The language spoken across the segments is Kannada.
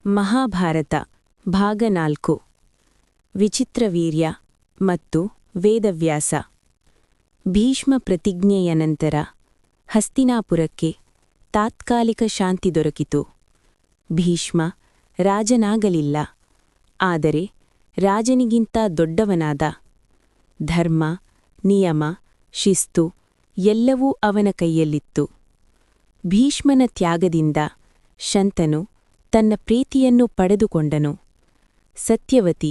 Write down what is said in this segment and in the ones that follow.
ಮಹಾಭಾರತ ಭಾಗ 4 ವಿಚಿತ್ರವೀರ್ಯ ಮತ್ತು ವೇದವ್ಯಾಸ. ಭೀಷ್ಮ ಪ್ರತಿಜ್ಞೆಯ ನಂತರ ಹಸ್ತಿನಾಪುರಕ್ಕೆ ತಾತ್ಕಾಲಿಕ ಶಾಂತಿ ದೊರಕಿತು. ಭೀಷ್ಮ ರಾಜನಾಗಲಿಲ್ಲ, ಆದರೆ ರಾಜನಿಗಿಂತ ದೊಡ್ಡವನಾದ. ಧರ್ಮ, ನಿಯಮ, ಶಿಸ್ತು ಎಲ್ಲವೂ ಅವನ ಕೈಯಲ್ಲಿತ್ತು. ಭೀಷ್ಮನ ತ್ಯಾಗದಿಂದ ಶಂತನು ತನ್ನ ಪ್ರೀತಿಯನ್ನು ಪಡೆದುಕೊಂಡನು. ಸತ್ಯವತಿ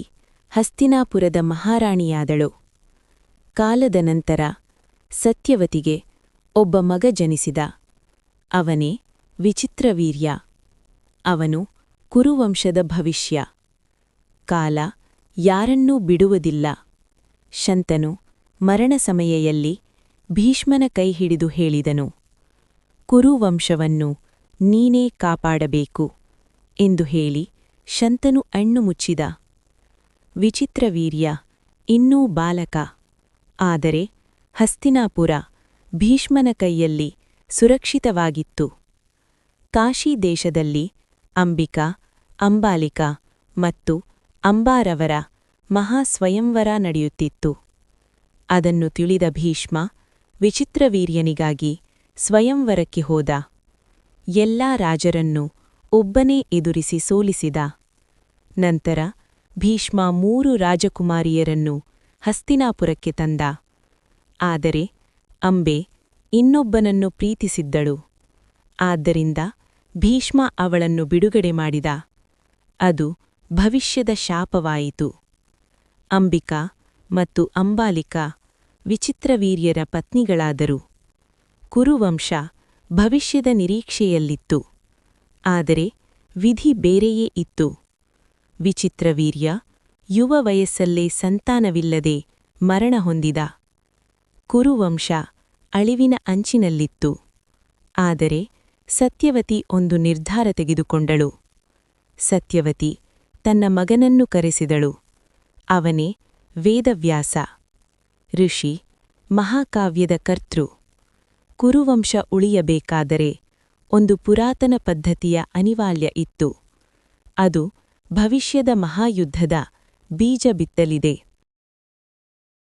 ಹಸ್ತಿನಾಪುರದ ಮಹಾರಾಣಿಯಾದಳು. ಕಾಲದ ನಂತರ ಸತ್ಯವತಿಗೆ ಒಬ್ಬ ಮಗ ಜನಿಸಿದ. ಅವನೇ ವಿಚಿತ್ರವೀರ್ಯ. ಅವನು ಕುರುವಂಶದ ಭವಿಷ್ಯ. ಕಾಲ ಯಾರನ್ನೂ ಬಿಡುವುದಿಲ್ಲ. ಶಂತನು ಮರಣ ಸಮಯದಲ್ಲಿ ಭೀಷ್ಮನ ಕೈಹಿಡಿದು ಹೇಳಿದನು, ಕುರುವಂಶವನ್ನು ನೀನೇ ಕಾಪಾಡಬೇಕು ಎಂದು ಹೇಳಿ ಶಂತನು ಅಣ್ಣು ಮುಚ್ಚಿದ. ವಿಚಿತ್ರವೀರ್ಯ ಇನ್ನೂ ಬಾಲಕ, ಆದರೆ ಹಸ್ತಿನಾಪುರ ಭೀಷ್ಮನ ಕೈಯಲ್ಲಿ ಸುರಕ್ಷಿತವಾಗಿತ್ತು. ಕಾಶಿ ದೇಶದಲ್ಲಿ ಅಂಬಿಕಾ, ಅಂಬಾಲಿಕಾ ಮತ್ತು ಅಂಬಾರವರ ಮಹಾಸ್ವಯಂವರ ನಡೆಯುತ್ತಿತ್ತು. ಅದನ್ನು ತಿಳಿದ ಭೀಷ್ಮ ವಿಚಿತ್ರವೀರ್ಯನಿಗಾಗಿ ಸ್ವಯಂವರಕ್ಕೆ ಹೋದ. ಎಲ್ಲಾ ರಾಜರನ್ನೂ ಒಬ್ಬನೇ ಎದುರಿಸಿ ಸೋಲಿಸಿದ. ನಂತರ ಭೀಷ್ಮ 3 ರಾಜಕುಮಾರಿಯರನ್ನು ಹಸ್ತಿನಾಪುರಕ್ಕೆ ತಂದ. ಆದರೆ ಅಂಬೆ ಇನ್ನೊಬ್ಬನನ್ನು ಪ್ರೀತಿಸಿದ್ದಳು. ಆದ್ದರಿಂದ ಭೀಷ್ಮ ಅವಳನ್ನು ಬಿಡುಗಡೆ ಮಾಡಿದ. ಅದು ಭವಿಷ್ಯದ ಶಾಪವಾಯಿತು. ಅಂಬಿಕಾ ಮತ್ತು ಅಂಬಾಲಿಕಾ ವಿಚಿತ್ರವೀರ್ಯರ ಪತ್ನಿಗಳಾದರು. ಕುರುವಂಶ ಭವಿಷ್ಯದ ನಿರೀಕ್ಷೆಯಲ್ಲಿತ್ತು, ಆದರೆ ವಿಧಿ ಬೇರೆಯೇ ಇತ್ತು. ವಿಚಿತ್ರವೀರ್ಯ ಯುವ ವಯಸ್ಸಲ್ಲೇ ಸಂತಾನವಿಲ್ಲದೆ ಮರಣ ಹೊಂದಿದ. ಕುರುವಂಶ ಅಳಿವಿನ ಅಂಚಿನಲ್ಲಿತ್ತು. ಆದರೆ ಸತ್ಯವತಿ ಒಂದು ನಿರ್ಧಾರ ತೆಗೆದುಕೊಂಡಳು. ಸತ್ಯವತಿ ತನ್ನ ಮಗನನ್ನು ಕರೆಸಿದಳು. ಅವನೇ ವೇದವ್ಯಾಸ, ಋಷಿ, ಮಹಾಕಾವ್ಯದ ಕರ್ತೃ. ಕುರುವಂಶ ಉಳಿಯಬೇಕಾದರೆ ಒಂದು ಪುರಾತನ ಪದ್ಧತಿಯ ಅನಿವಾರ್ಯ ಇತ್ತು. ಅದು ಭವಿಷ್ಯದ ಮಹಾಯುದ್ಧದ ಬೀಜ ಬಿತ್ತಲಿದೆ.